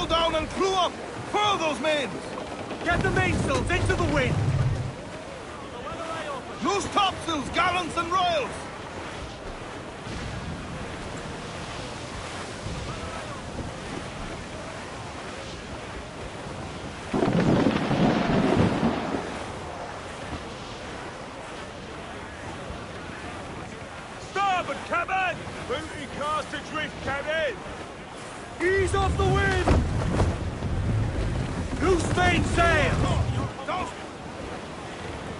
Slow down and crew up! Furl those men! Get the mainsails into the wind! Loose topsails, gallants and royals! Starboard, cabin! Booty cast adrift, cabin! Ease off the wind! Loose mainsail! Don't!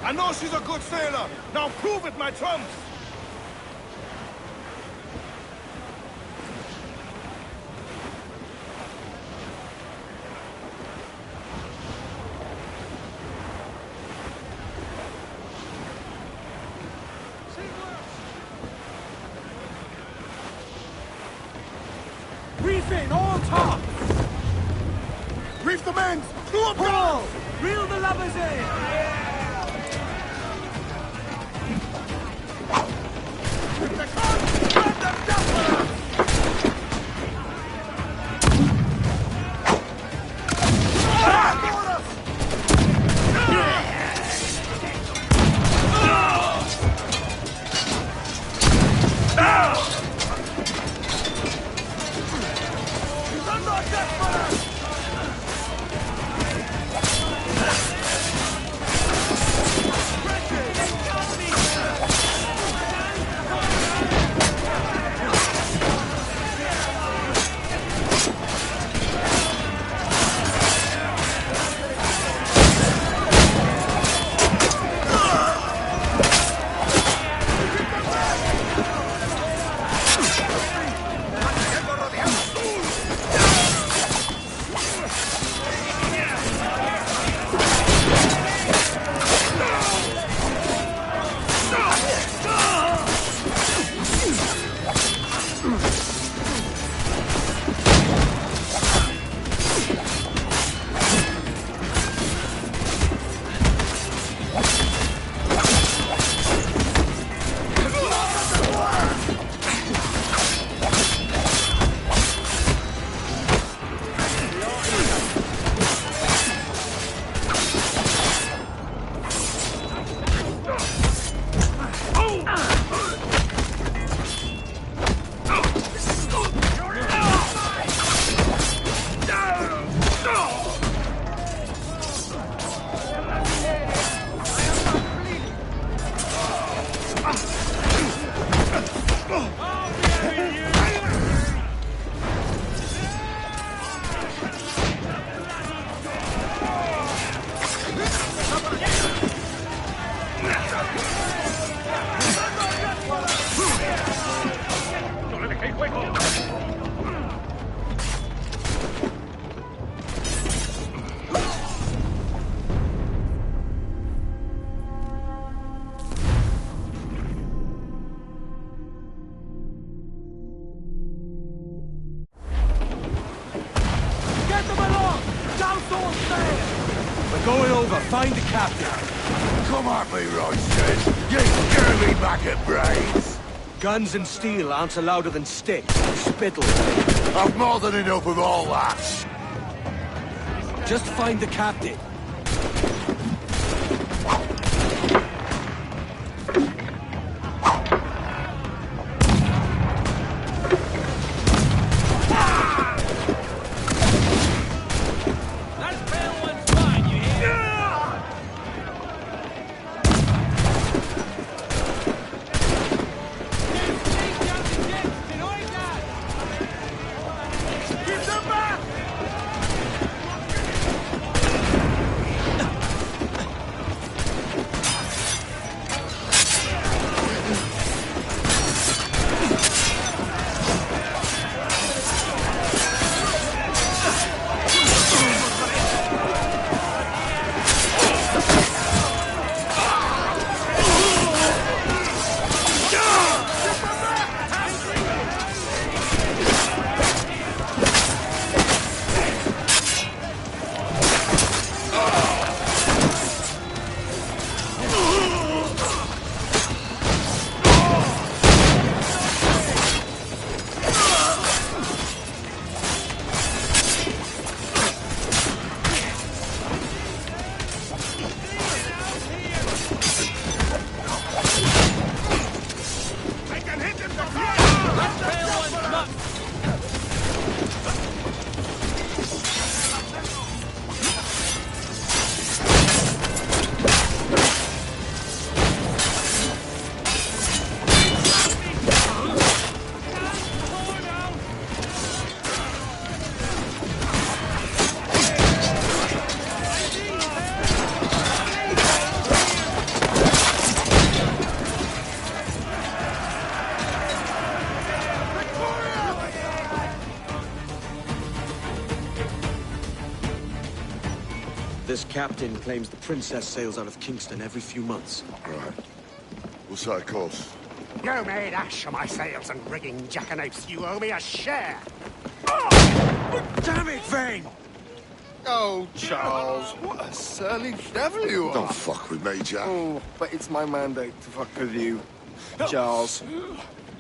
I know she's a good sailor! Now prove it, my trumps! Reef in, all tops! Reef the men! Crew up, Pull! Reel the lubbers in! Going over, find the captain. Come at me, Roysters! You scurvy back at brains! Guns and steel aren't louder than sticks. Spittle. I've more than enough of all that! Just find the captain. This captain claims the princess sails out of Kingston every few months. Right. What's that cost? You made ash of my sails and rigging, jackanapes. You owe me a share. Damn it, Vane! Oh, Charles, what a surly devil you are. Don't fuck with me, Jack. Oh, but it's my mandate to fuck with you, Charles.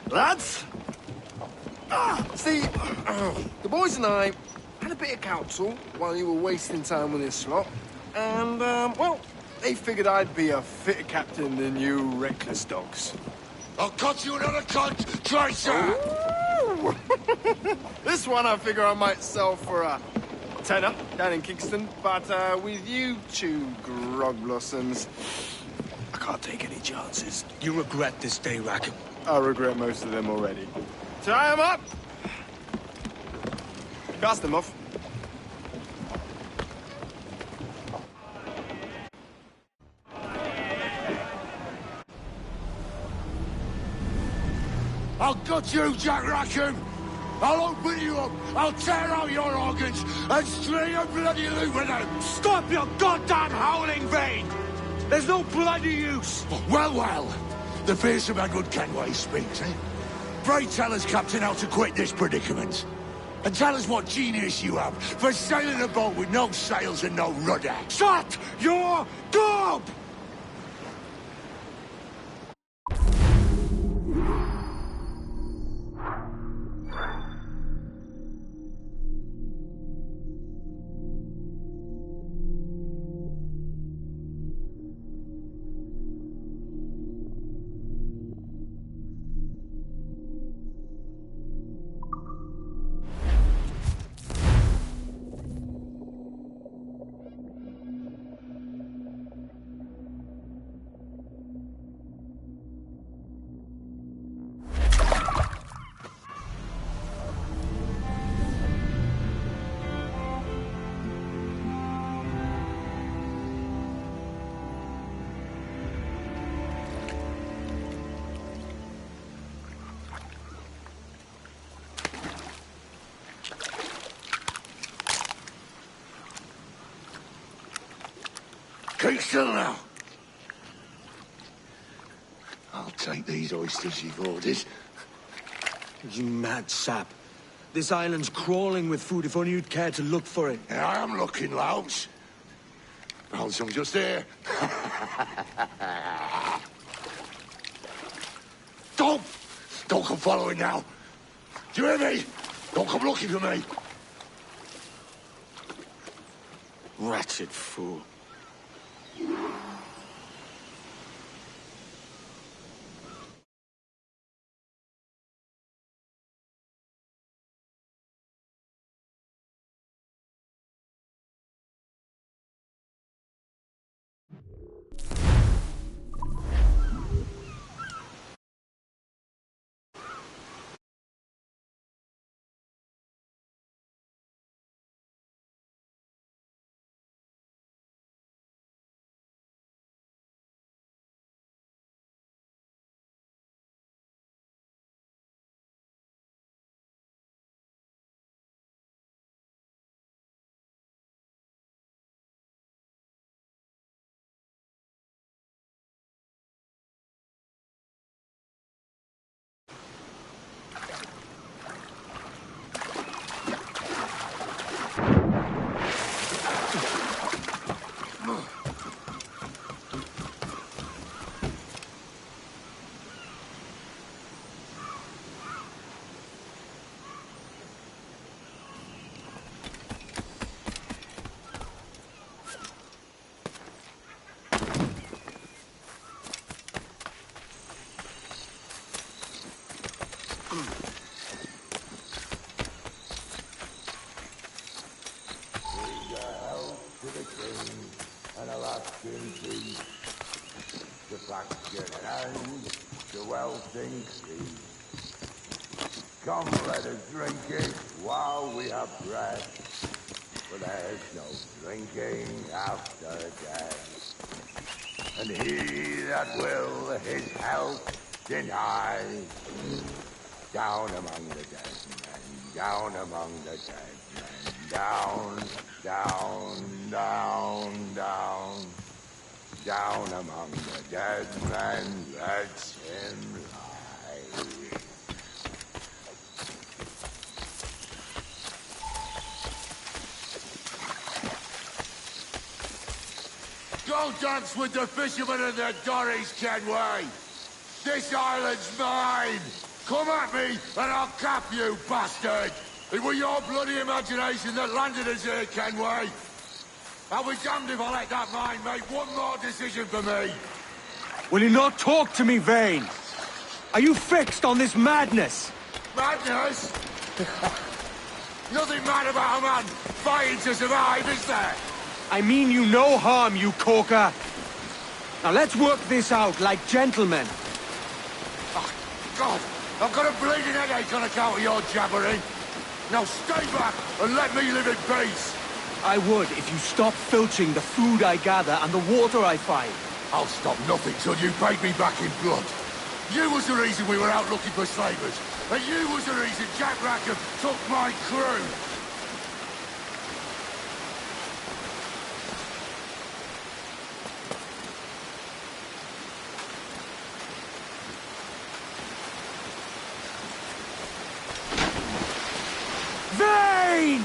Lads! See, the boys and I had a bit of counsel while you were wasting time with this lot. And, well, they figured I'd be a fitter captain than you reckless dogs. I'll cut you another cunt, traitor! This one I figure I might sell for a tenner down in Kingston, but with you two grog blossoms, I can't take any chances. You regret this day, Rackham. I regret most of them already. Tie them up! Cast them off. I'll gut you, Jack Rackham! I'll open you up, I'll tear out your organs, and string a bloody loop with them! Stop your goddamn howling, Vane! There's no bloody use! Well, well, the fearsome Edward Kenway speaks, eh? Pray tell us, Captain, how to quit this predicament. And tell us what genius you have for sailing a boat with no sails and no rudder. Shut your gob! Keep still now. I'll take these oysters you've ordered. You mad sap. This island's crawling with food if only you'd care to look for it. Yeah, I am looking, Louts. Found some just here. Don't come following now. Do you hear me? Don't come looking for me. Wretched fool. The faction and the wealth increase. Come, let us drink it while we have breath, for there's no drinking after death. And he that will his health deny, down among the dead men, down among the dead men, Down, down, down, down. Down among the dead men, let him lie. Go dance with the fishermen and the dories, Kenway! This island's mine! Come at me, and I'll cap you, bastard! It was your bloody imagination that landed us here, Kenway! I'll be damned if I let that mind make one more decision for me! Will you not talk to me, Vane? Are you fixed on this madness? Madness? Nothing mad about a man fighting to survive, is there? I mean you no harm, you corker. Now let's work this out like gentlemen. Oh, God! I've got a bleeding headache on account of your jabbering. Now stay back and let me live in peace. I would if you stopped filching the food I gather and the water I find. I'll stop nothing till you paid me back in blood. You was the reason we were out looking for slavers. And you was the reason Jack Rackham took my crew. Vane!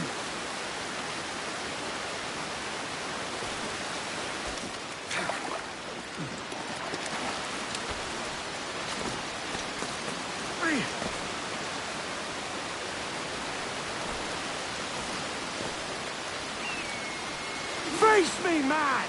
Face me, man!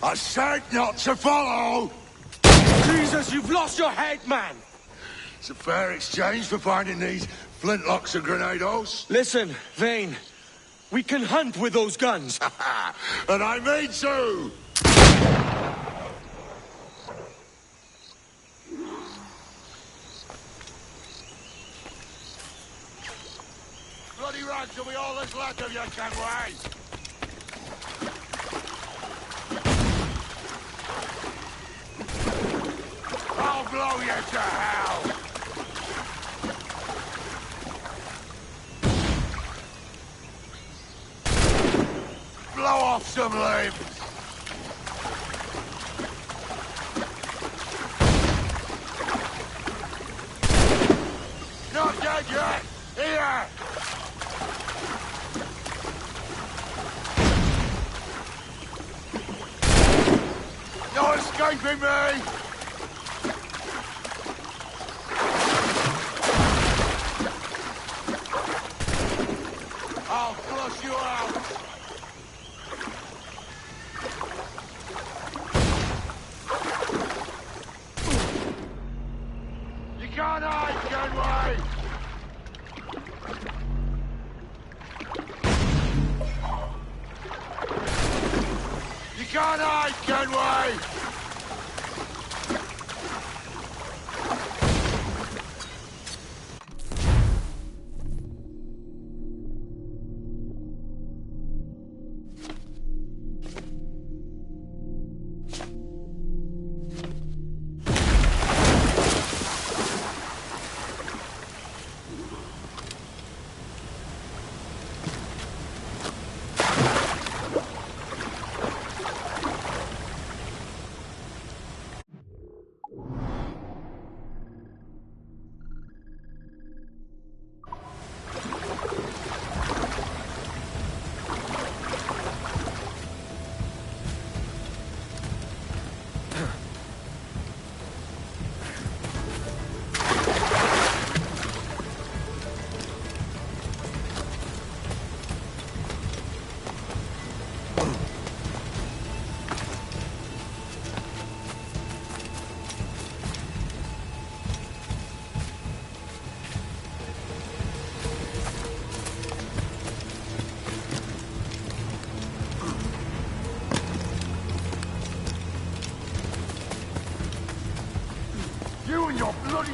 I said not to follow! Jesus, you've lost your head, man! It's a fair exchange for finding these flintlocks and grenados. Listen, Vane. We can hunt with those guns. And I mean to! Bloody run till we all that's left of you, Kenway! I'll blow you to hell! Blow off some limbs! Not dead yet! Here! No escaping me! I'll flush you out! You can't hide, Kenway! You can't hide, Kenway!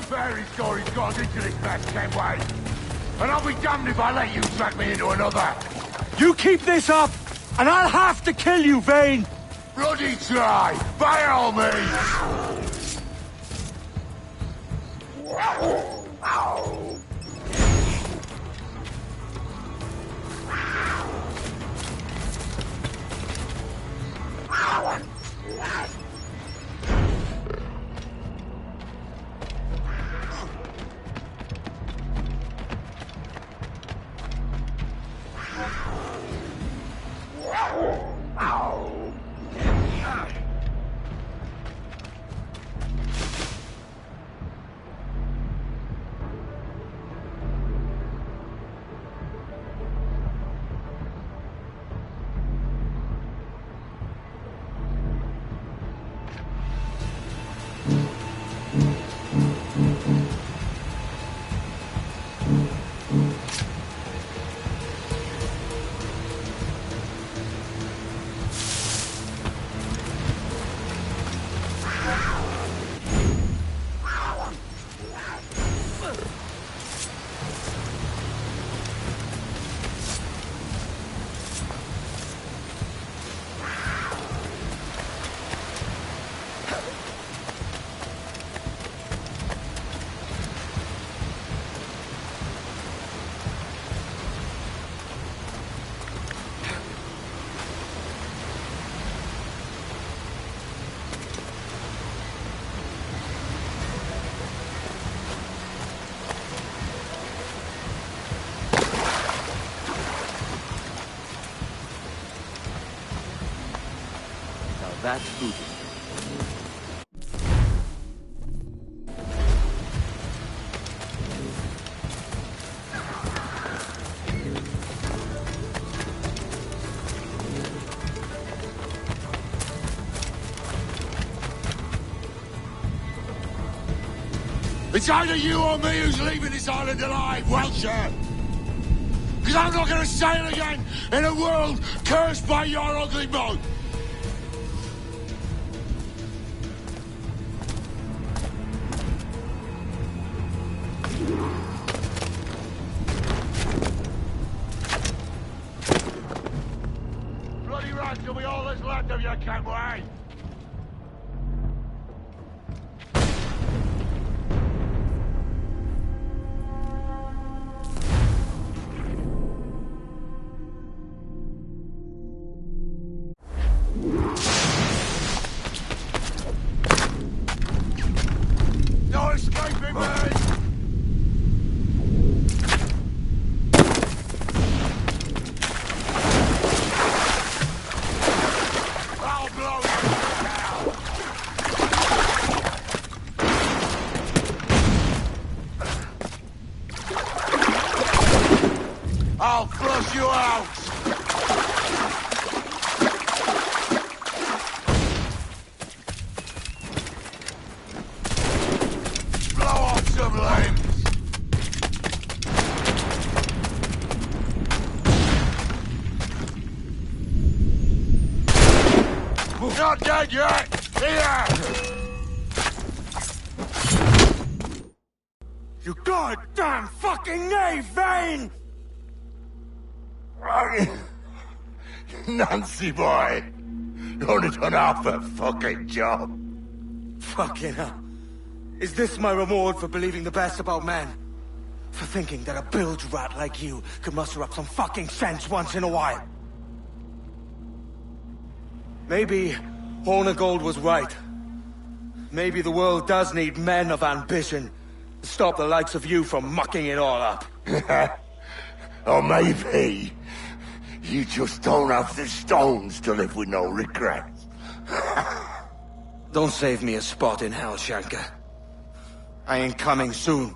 fairy stories goes into this mess, Kenway. And I'll be damned if I let you drag me into another. You keep this up, and I'll have to kill you, Vane! Bloody try, by all means! That's good. It's either you or me who's leaving this island alive, Welcher! Because I'm not going to sail again in a world cursed by your ugly mug! Bloody rats will be all that's left of you, Kenway! No escaping me! I'll blow you down! I'll flush you out! Blow off some limbs! Not dead yet! Here! You goddamn fucking knave, Vane! Nancy boy! Only done half a fucking job. Fucking hell. Is this my reward for believing the best about men? For thinking that a bilge rat like you could muster up some fucking sense once in a while? Maybe Horner Gold was right. Maybe the world does need men of ambition to stop the likes of you from mucking it all up. Or maybe you just don't have the stones to live with no regrets. Don't save me a spot in hell, Shanka. I ain't coming soon.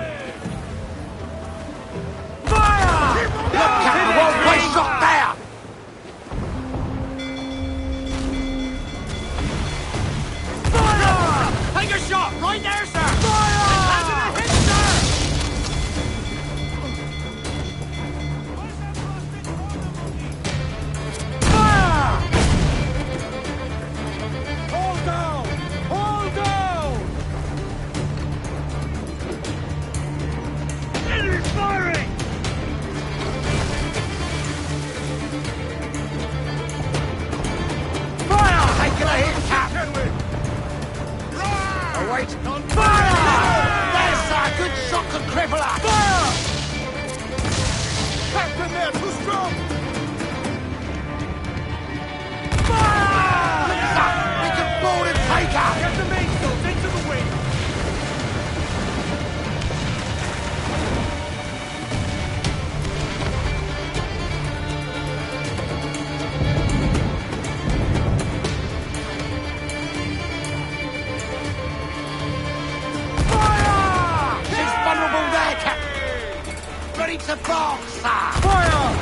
ready to box, sir! Fire!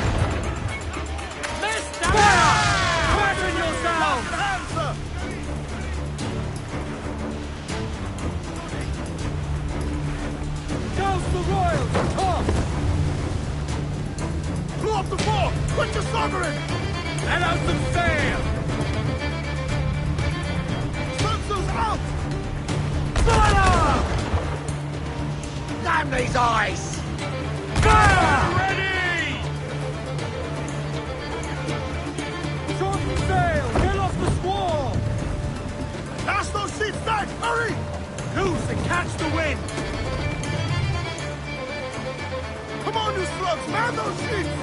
Mister! Fire! Quieten yourselves! Answer! Douse the royals! Top! Blow up the fort! Quick to sovereign! Let out some sail! Stunsails out! Fire! Damn these eyes! Fire! Ready! Shorten sail! Get off the squall! Lash those sheets tight! Hurry! Loose and catch the wind! Come on, you slugs! Man those sheets!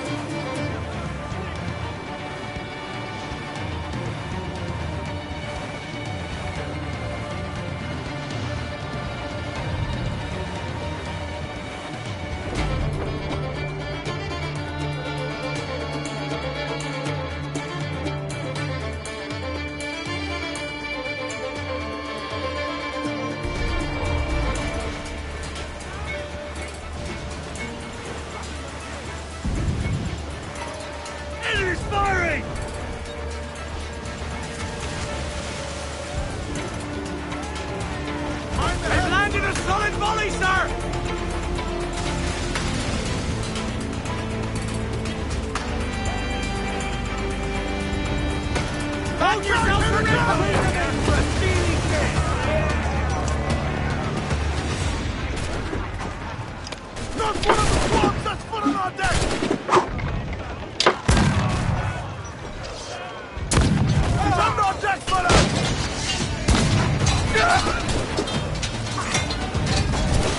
Enemy's firing! They've landed a solid volley, sir! Hold yourself for now! For a steely kiss! Not one of the squads that's foot on our deck! He's under our deck, fella!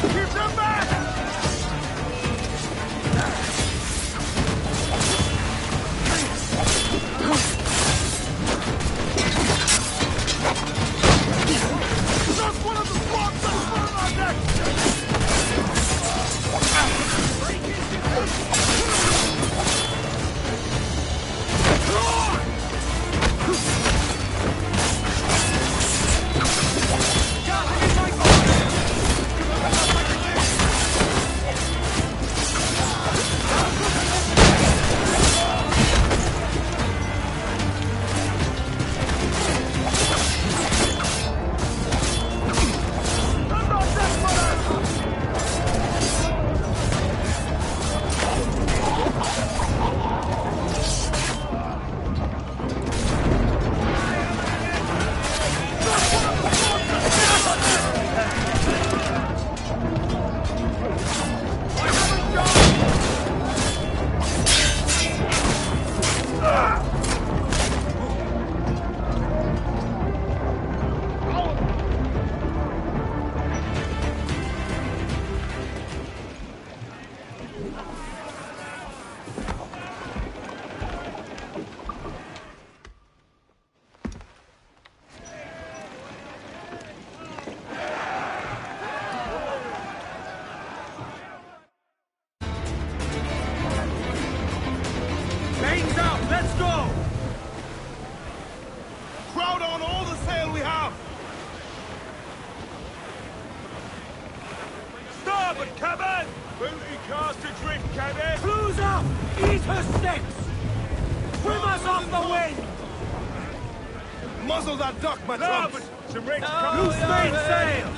Keep them back! Not one of the squads that's foot on our deck! Under our deck, fella! Mains out! Let's go! Crowd on all the sail we have! Starboard, cabin! Booty cast adrift, cabin! Cruise up! Eat her sticks! Swim us off the wind! Muzzle that duck, my Starboard! trumps! Some rigs Loose main sail!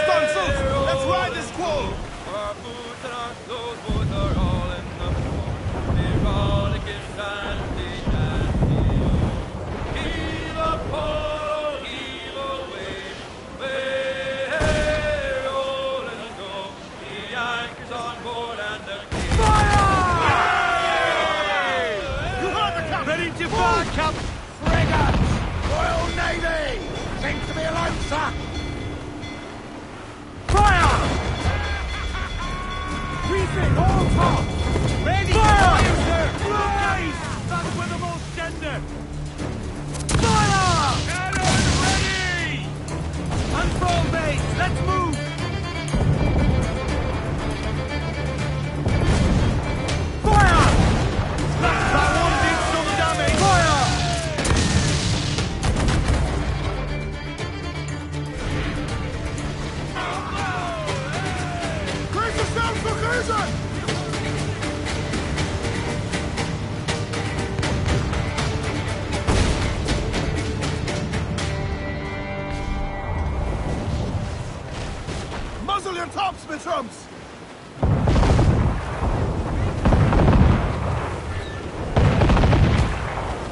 Stunsails! Let's ride this squall! You heard the captain! Ready to fire, Cap! Frigate! Royal Navy! Seems to be alone, sir! Fire! Refit, all top! Ready Fire! to fire, sir! Rise! That's with the most tender! Fire! Cannon ready! Unfold base! Let's move! Fire! That one did some damage! Fire! Buckle your tops, my chums!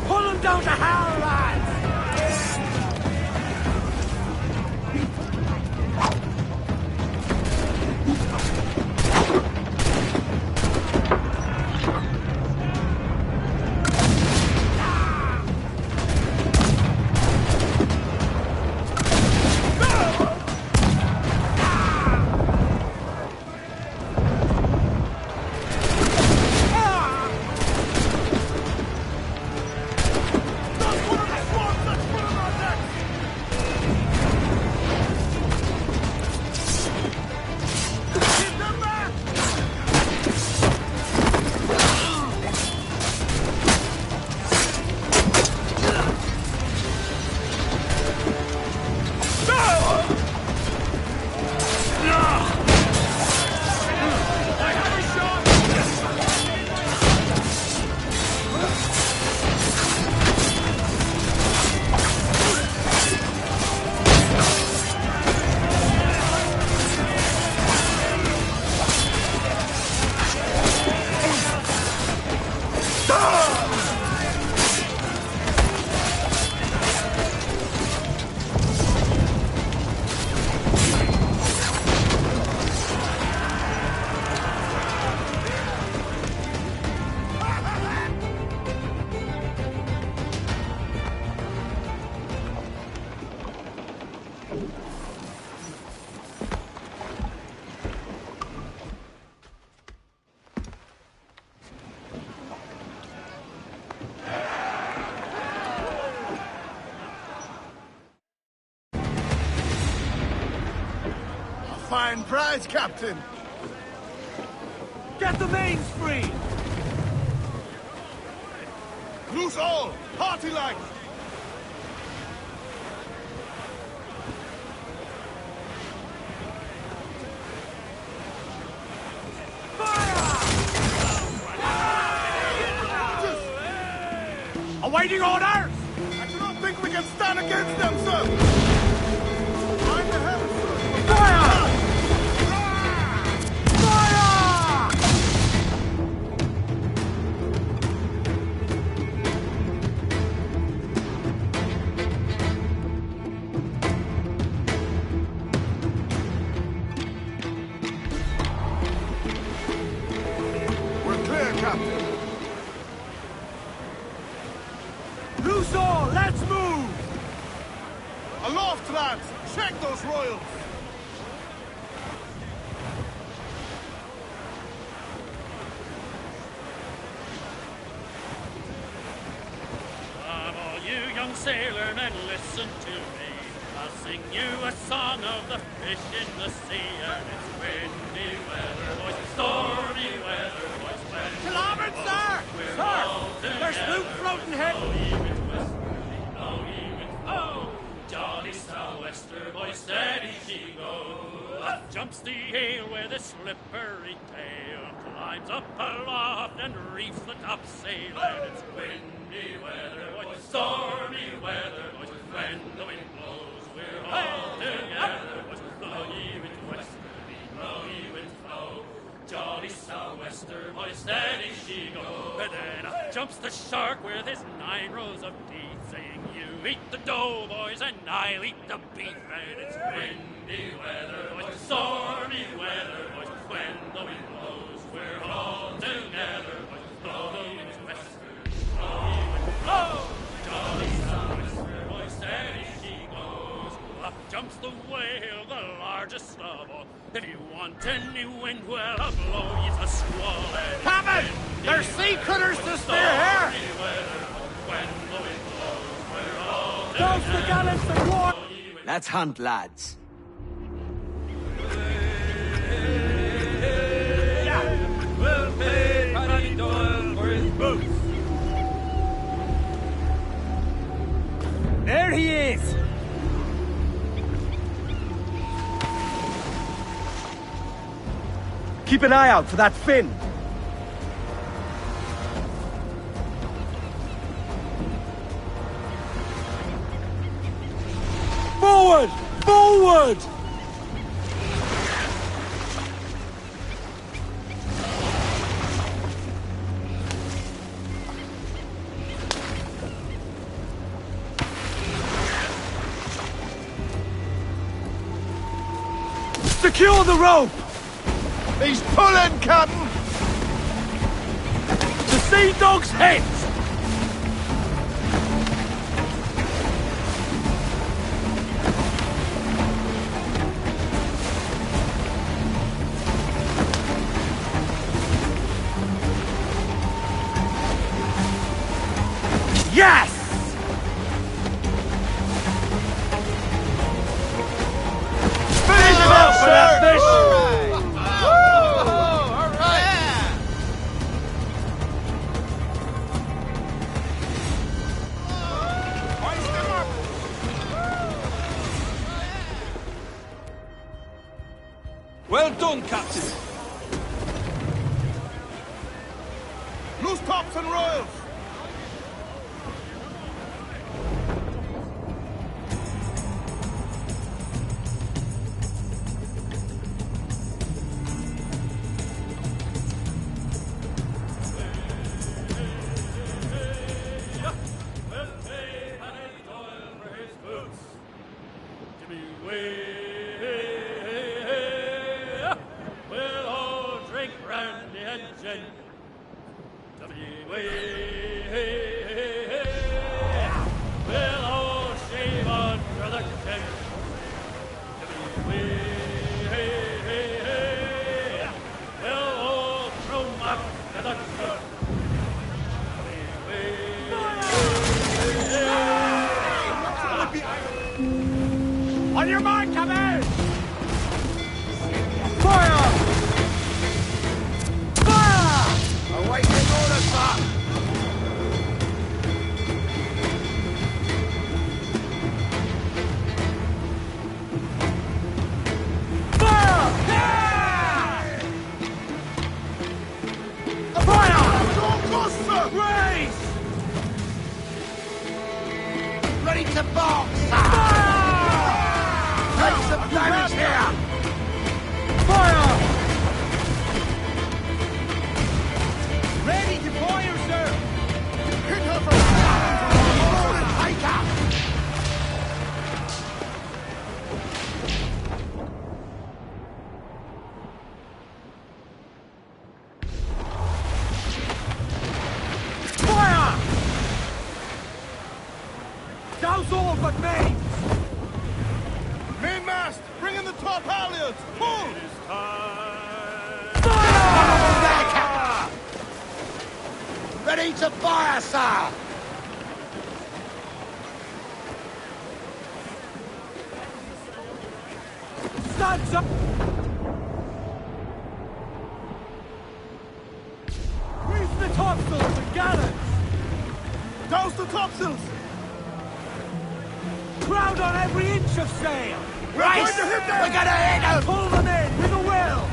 Pull them down to hell, lads! Fine prize, Captain. Get the mains free! Loose all! Party like! Awaiting orders! I do not think we can stand against them, sir! Find the hell, sir! Fire! We're clear, Captain. Loose all! Let's move! Aloft, lads! Check those royals! Come all you young sailor men, listen to me. I'll sing you a song of the fish in the sea. And it's windy weather, boys, stormy weather, boys, when To larboard, sir! Sir! There's sloop floating here! Jolly sou'wester, boy, steady she goes. Up jumps the ale with a slippery tail, climbs up aloft and reefs the topsail. And it's windy weather, boy, stormy weather, boys, when the wind blows, we're all together, boys, blow ye with westerly, blow ye with flow. Jolly sou'wester, boy, steady she goes. And then up jumps the shark with his 9 rows of teeth, saying, you eat the dough, boys, and I'll eat the beef. And it's windy weather, boys, stormy weather, boys, when the wind blows, we're all together, boys, blow ye with westerly, blow ye with flow. Jolly sou'wester, boy, steady she goes. Up jumps the whale, the largest of all. If you want any wind, well, I'll blow ye a squall. And Captain! There's sea critters to steer here! Close the gallants and war! Let's hunt, lads. We'll pay Paddy Doyle for his boots. There he is! Keep an eye out for that fin. Forward! Forward! Secure the rope! He's pulling, Captain! The Sea Dog's hit! Yes! Finish him up for that fish! Hoist him up! Well done, Captain. Loose tops and royals! We'll all drink brandy and gin. We'll all shave under the king. We'll all throw up to the king. On your mark, come in! Fire! Fire! Awaiting orders, sir. Ready to bark, sir! Take some damage here! Fire! Ready to fire, sir! Hit her from the and take her! Fire! Douse all but me! Mainmast! Bring in the top halyards! Pull! Ready to fire, sir! Stand up! Reef the topsails and gallants! Douse the topsails! Crowd on every inch of sail! Right! going to hit them! We're gonna hit them! Pull them in with a will!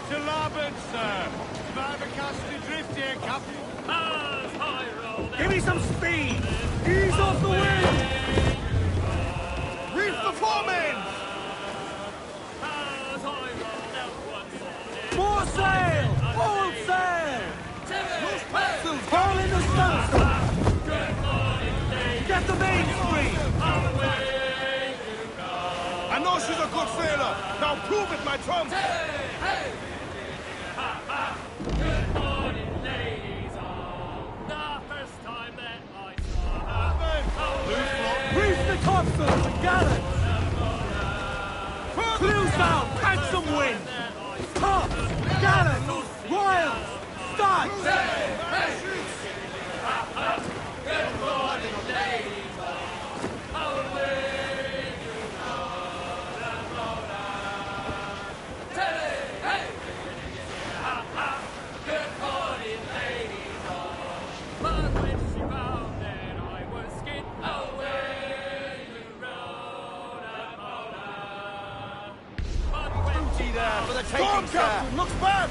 To larboard, sir! Drive a cast adrift here, Captain! Give me some speed! Ease off the wind! Reef the foremains! More sail! All sail! Loose topsails! Hurl in the sunstone! Get the mainspring! I know she's a good sailor. Now prove it, my trump. Good morning, ladies. The first time that I saw her. Grease the topsails and gallants! Clews out, catch some wind! Tops, gallants, royals, starts! Good morning, ladies. Away you go, the motor. Hey! Good morning, ladies. But when she rounded, I was skid away. You rode a motor. But when she there for the Storm, taking, sir! Captain! Looks bad!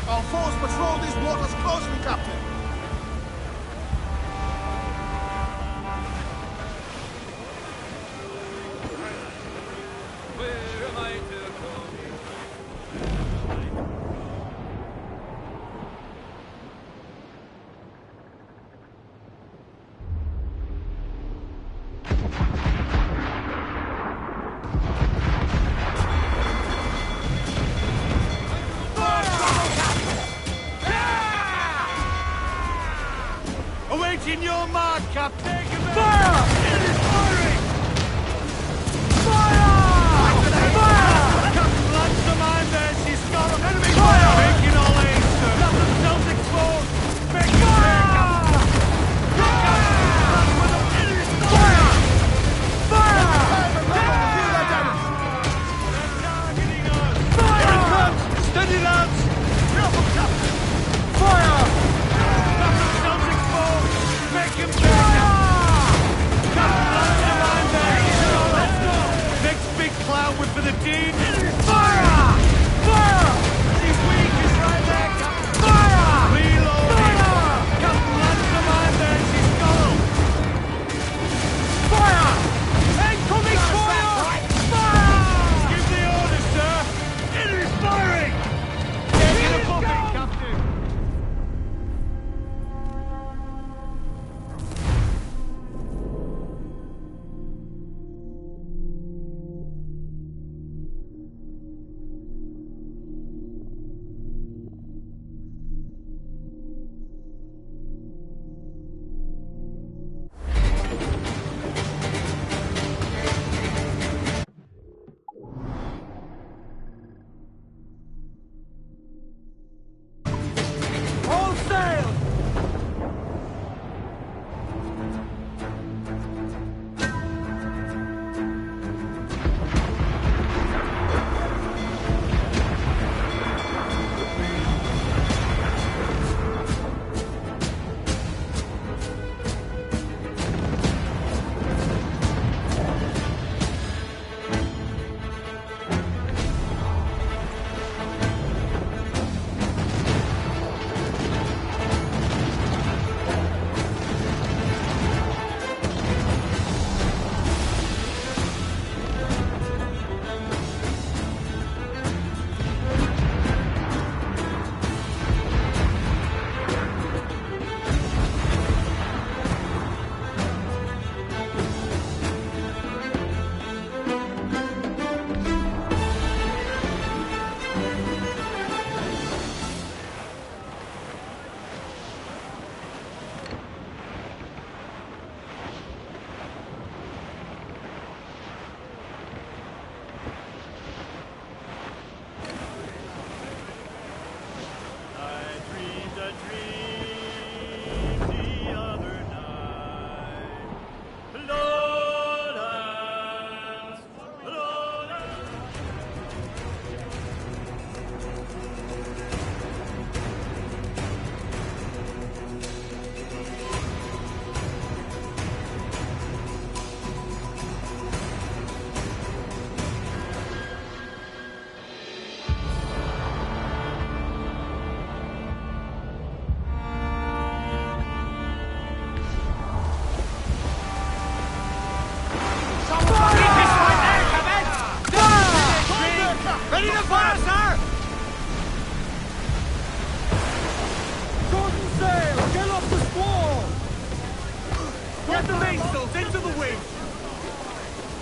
Our force patrol these waters closely, Captain. Where am I to go? Awaiting your mark, Captain! Fire! It is firing! Fire! Fire! Captain launch the mine there, she's got him! Enemy fire! Making all aim, sir! Let themselves explode! Make fire! It is fire! Fire! Targeting us! Fire! Steady, lads! Careful, Captain! Fire! Let themselves explode! Make him fire! Captain launch the mine there, let's go! Next big cloud with for the deed! Fire! Fire! He's weak, he's right there, Captain! Fire! Reloading! Fire! Captain launch the mine there, she's got him! Fire! Incoming fire! Fire! Give the order, sir! It is firing! Taking a buffet, Captain! Ready to fire, sir! Shorten sail! Get off the squall! Get the mainsails into the wind!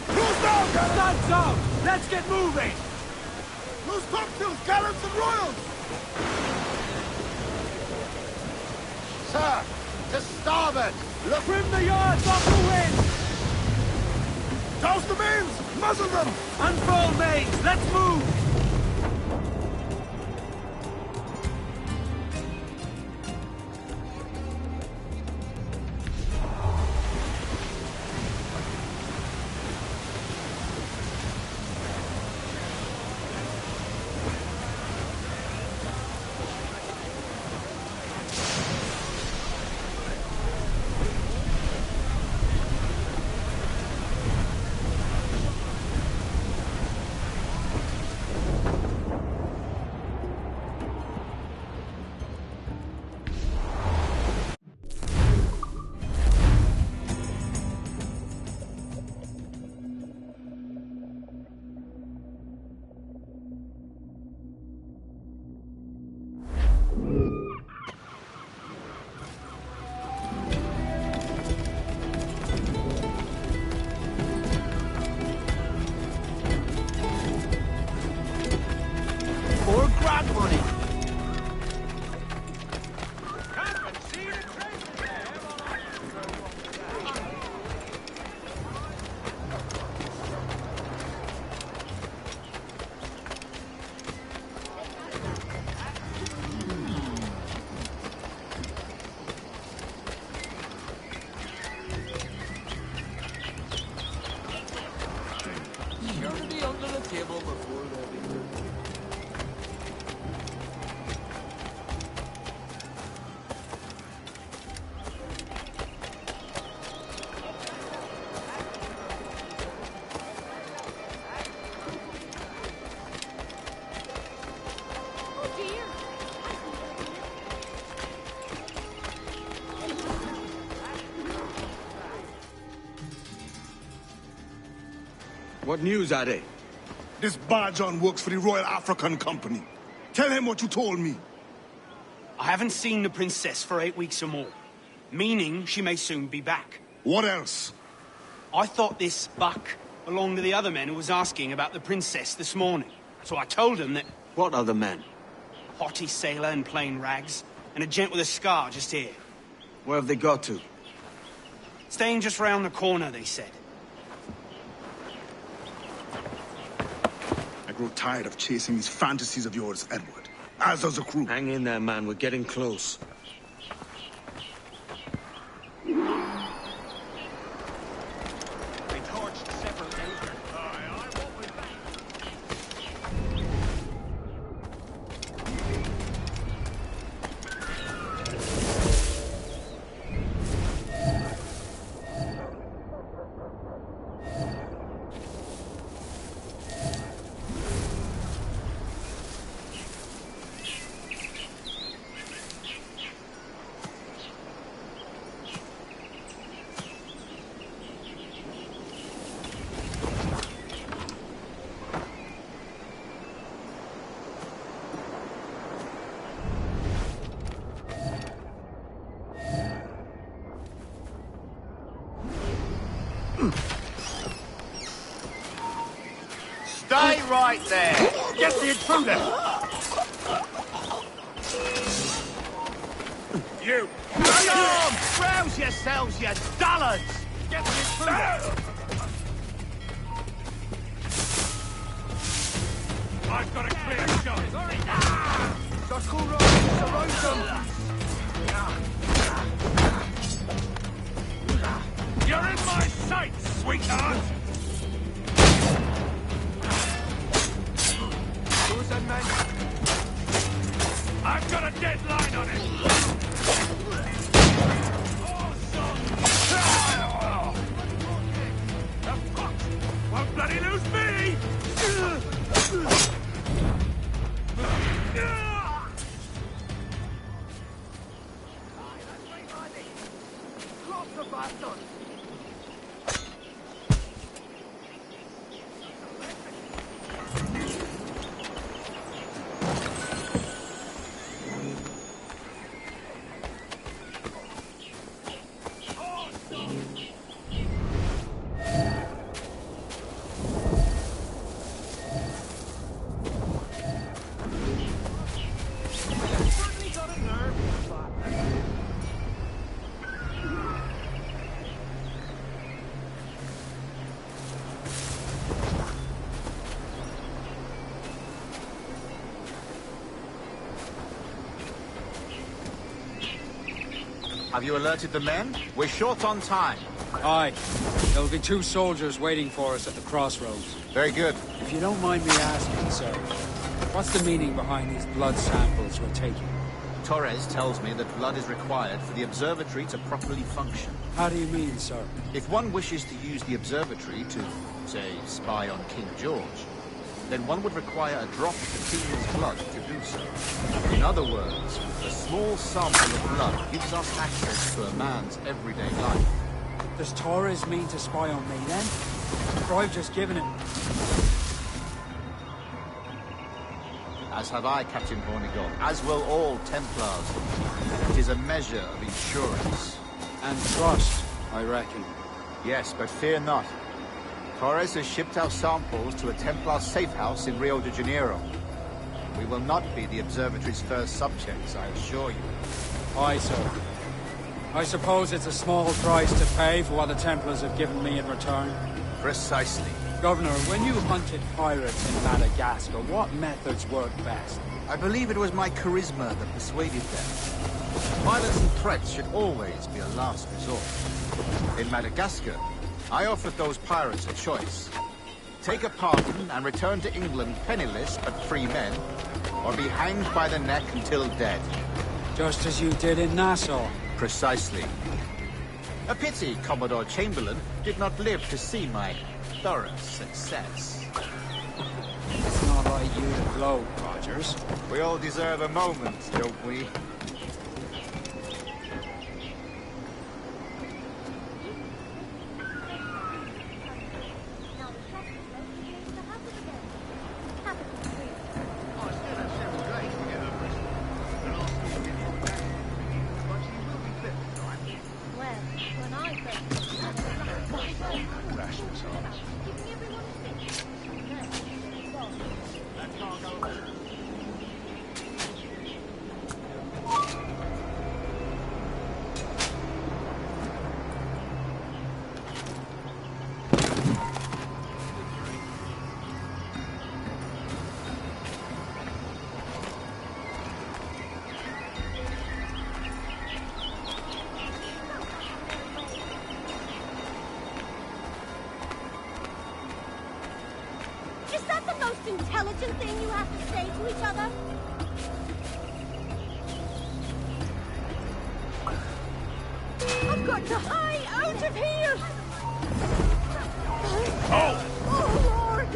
Cruise down, Gallant! Guns out! Let's get moving! Loose topsails, Gallants and Royals! Sir, to starboard! Look! Trim the yards off the wind! Douse the mains! Muzzle them! Unfurl mains! Let's move! What news are they? This Barjon works for the Royal African Company. Tell him what you told me. I haven't seen the princess for 8 weeks or more, meaning she may soon be back. What else? I thought this buck belonged to the other men who was asking about the princess this morning. So I told him that... What other men? Haughty sailor in plain rags, and a gent with a scar just here. Where have they got to? Staying just round the corner, they said. I grow tired of chasing these fantasies of yours, Edward. As does the crew. Hang in there, man. We're getting close. Stay right there! Get the intruder! You! Hang on! Rouse yourselves, you dullards! Get the intruder! I've got a clear shot! That's all right, surround them! You're in my sight, sweetheart! I've got a deadline on it! Won't bloody lose me! Have you alerted the men? We're short on time. Aye. There'll be 2 soldiers waiting for us at the crossroads. Very good. If you don't mind me asking, sir, what's the meaning behind these blood samples we're taking? Torres tells me that blood is required for the observatory to properly function. How do you mean, sir? If one wishes to use the observatory to, say, spy on King George, then one would require a drop of the king's blood to do so. In other words, a small sample of blood gives us access to a man's everyday life. Does Torres mean to spy on me, then? Or I've just given him... As have I, Captain Hornigold, as will all Templars. It is a measure of insurance. And trust, I reckon. Yes, but fear not. Torres has shipped our samples to a Templar safe house in Rio de Janeiro. We will not be the observatory's first subjects, I assure you. Aye, sir. I suppose it's a small price to pay for what the Templars have given me in return. Precisely. Governor, when you hunted pirates in Madagascar, what methods worked best? I believe it was my charisma that persuaded them. Violence and threats should always be a last resort. In Madagascar, I offered those pirates a choice. Take a pardon and return to England penniless but free men, or be hanged by the neck until dead. Just as you did in Nassau. Precisely. A pity Commodore Chamberlain did not live to see my thorough success. It's not like you to gloat, Rogers. We all deserve a moment, don't we? Intelligent thing you have to say to each other? I've got to hie out of here! Oh! Oh, Lord!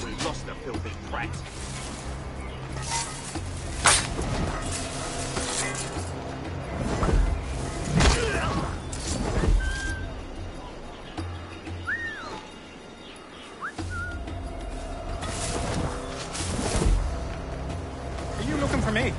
We lost the filthy brat. Me.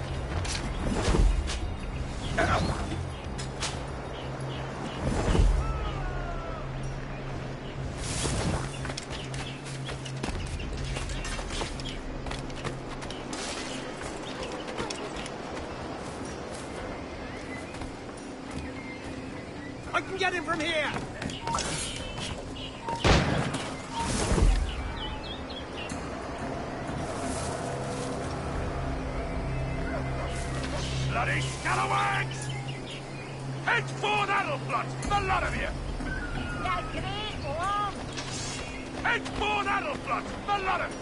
I can get him from here. Bloody scalawags! Head for Adelblut, the lot of you! Yeah, great, Lord! Head for Adelblut, the lot of you!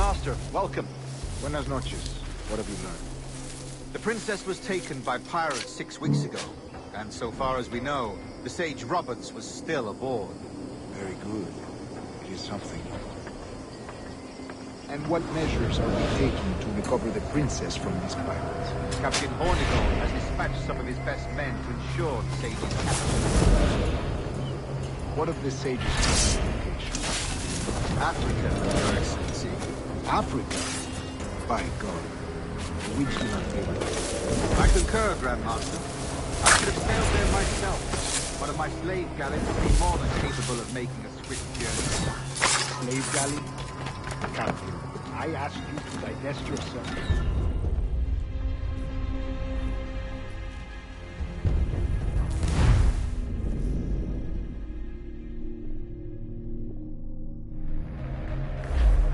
Master, welcome. Buenas noches. What have you learned? The princess was taken by pirates 6 weeks ago, and so far as we know, the Sage Roberts was still aboard. Very good. It is something. And what measures are we taking to recover the princess from these pirates? Captain Hornigold has dispatched some of his best men to ensure the Sage's capture. What of the Sage's location? Africa, Your Excellency. Africa? By God. The winds do not favor us. I concur, Grandmaster. I should have sailed there myself. One of my slave galleys would be more than capable of making a swift journey. Slave galley? Captain, I ask you to divest yourself.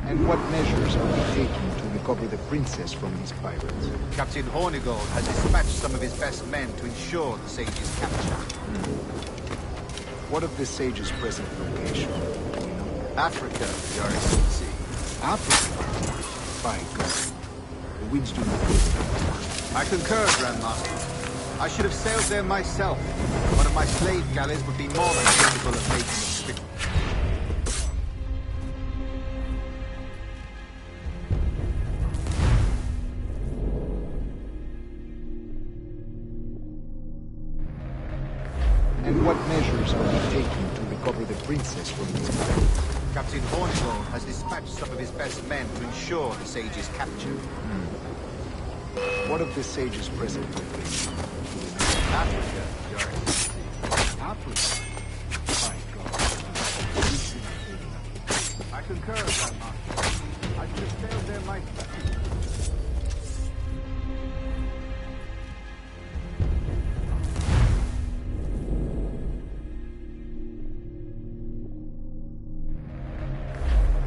And what measures are we taking to recover the princess from these pirates? Captain Hornigold has dispatched some of his best men to ensure the Sage's capture. What of the Sage's present location? Do we know? Africa, Your Excellency. Africa? By God. The winds do not favor them. I concur, Grandmaster. I should have sailed there myself. One of my slave galleys would be more than capable of making a swift. And what measures are we taking to recover the princess from these pirates? Captain Hornigold has dispatched some of his best men to ensure the Sage's capture. What of the Sage's present location? Africa, Your Excellency. Africa? By God. I concur, Grandmaster. I should have sailed there myself.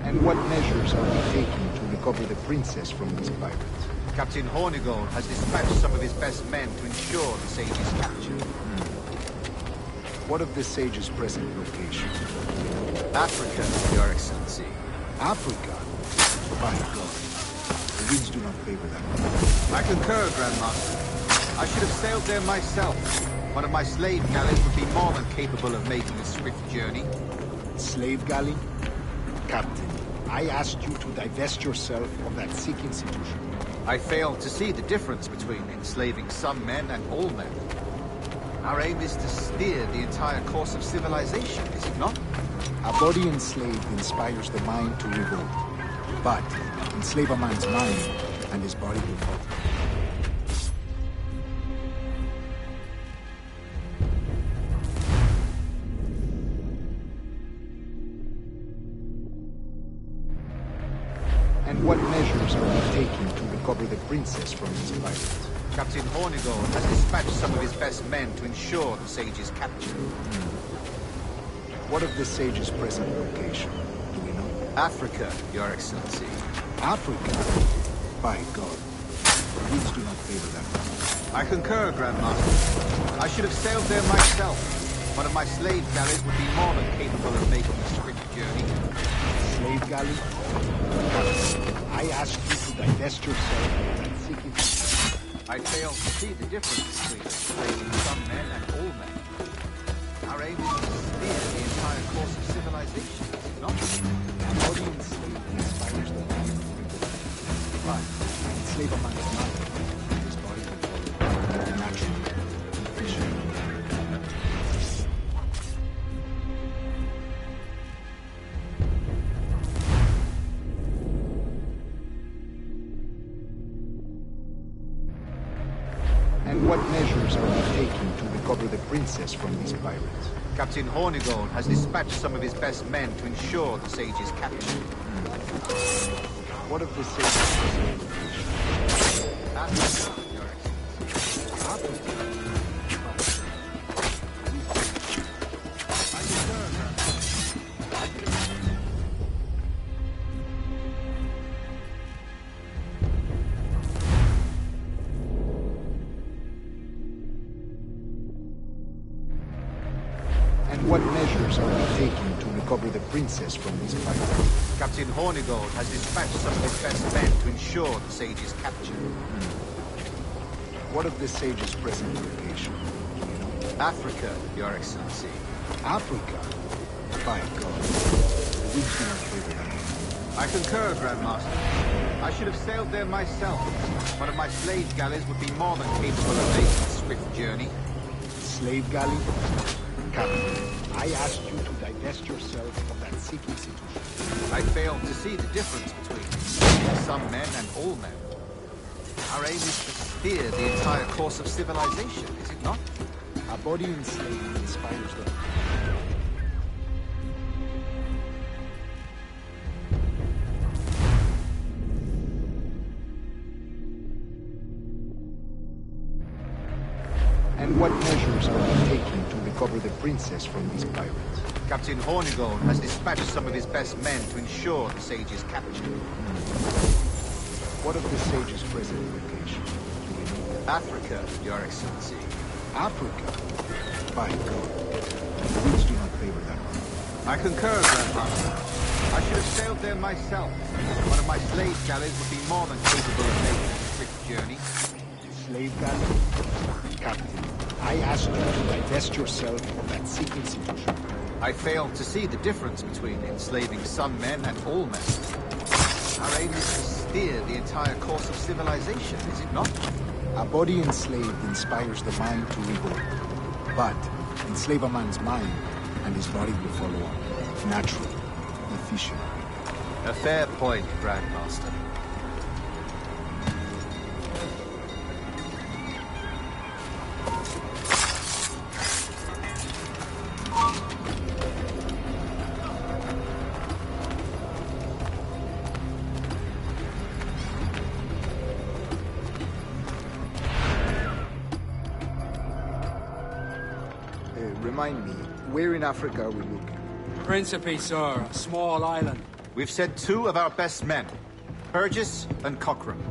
And what measures are we taking to recover the princess from these pirates? Captain Hornigold has dispatched some of his best men to ensure the Sage's capture. What of the Sage's present location? Africa, Your Excellency. Africa? By God. The winds do not favor them. I concur, Grandmaster. I should have sailed there myself. One of my slave galleys would be more than capable of making a swift journey. Slave galley? Captain, I asked you to divest yourself of that sick institution. I failed to see the difference between enslaving some men and all men. Our aim is to steer the entire course of civilization, is it not? A body enslaved inspires the mind to revolt. But enslave a man's mind, and his body will falter. And what measures are we taking to recover the princess from these pirates? Captain Hornigold has dispatched some of his best men to ensure the Sage's capture. What of the Sage's present location? Do we know? Africa, Your Excellency. Africa? By God. The winds do not favor them. I concur, Grandmaster. I should have sailed there myself. One of my slave galleys would be more than capable of making a swift journey. Slave galley? I asked you to divest yourself of that sick institution. I failed to see the difference between enslaving some men and all men. Our aim is to steer the entire course of civilization, is it not? An audience inspires the mind to revolt. But enslave a man's mind, and his body will follow naturally, efficiently. And what measures are we taking to recover the princess from these pirates? Captain Hornigold has dispatched some of his best men to ensure the Sage's capture. What of the Sage's present location? Africa, Your Excellency. Africa? And what measures are we taking to recover recover the princess from these pirates. Captain Hornigold has dispatched some of his best men to ensure the sage's capture. What of the sage's present location? Africa, Your Excellency. Africa? By God. The winds do not favor that. I concur, Grandmaster. I should have sailed there myself. One of my slave galleys would be more than capable of making a swift journey. Slave galley? Captain, I asked you to divest yourself of that sick institution. I failed to see the difference between some men and all men. Our aim is to steer the entire course of civilization, is it not? A body enslaved inspires them. And what measures are you taking to recover the princess from these pirates? Captain Hornigold has dispatched some of his best men to ensure the sage's capture. What of the sage's present location? Africa, Your Excellency. Africa? By God. The winds do not favor that one. I concur, Grandmaster. I should have sailed there myself. One of my slave galleys would be more than capable of making a swift journey. Slave galley? Captain, I asked you to divest yourself of that sick institution. I failed to see the difference between enslaving some men and all men. Our aim is to steer the entire course of civilization, is it not? A body enslaved inspires the mind to revolt. But enslave a man's mind, and his body will follow on. Naturally, efficiently. A fair point, Grandmaster. Remind me, where in Africa are we looking? Principe, sir. A small island. We've sent two of our best men, Burgess and Cochrane.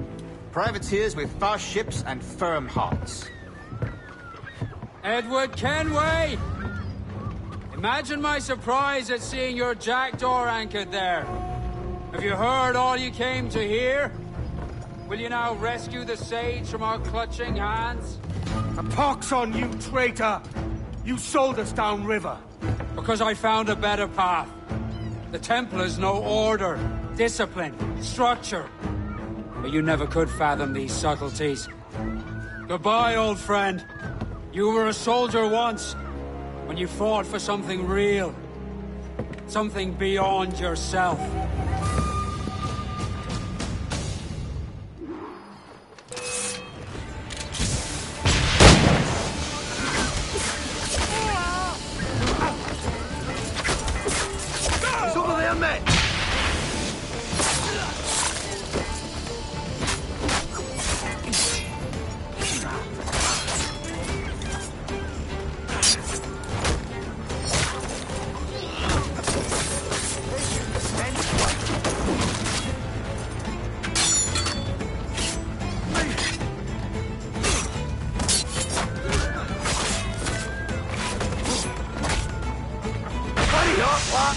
Privateers with fast ships and firm hearts. Edward Kenway! Imagine my surprise at seeing your jackdaw anchored there. Have you heard all you came to hear? Will you now rescue the sage from our clutching hands? A pox on you, traitor! You sold us downriver. Because I found a better path. The Templars know order, discipline, structure. But you never could fathom these subtleties. Goodbye, old friend. You were a soldier once, when you fought for something real. Something beyond yourself. What?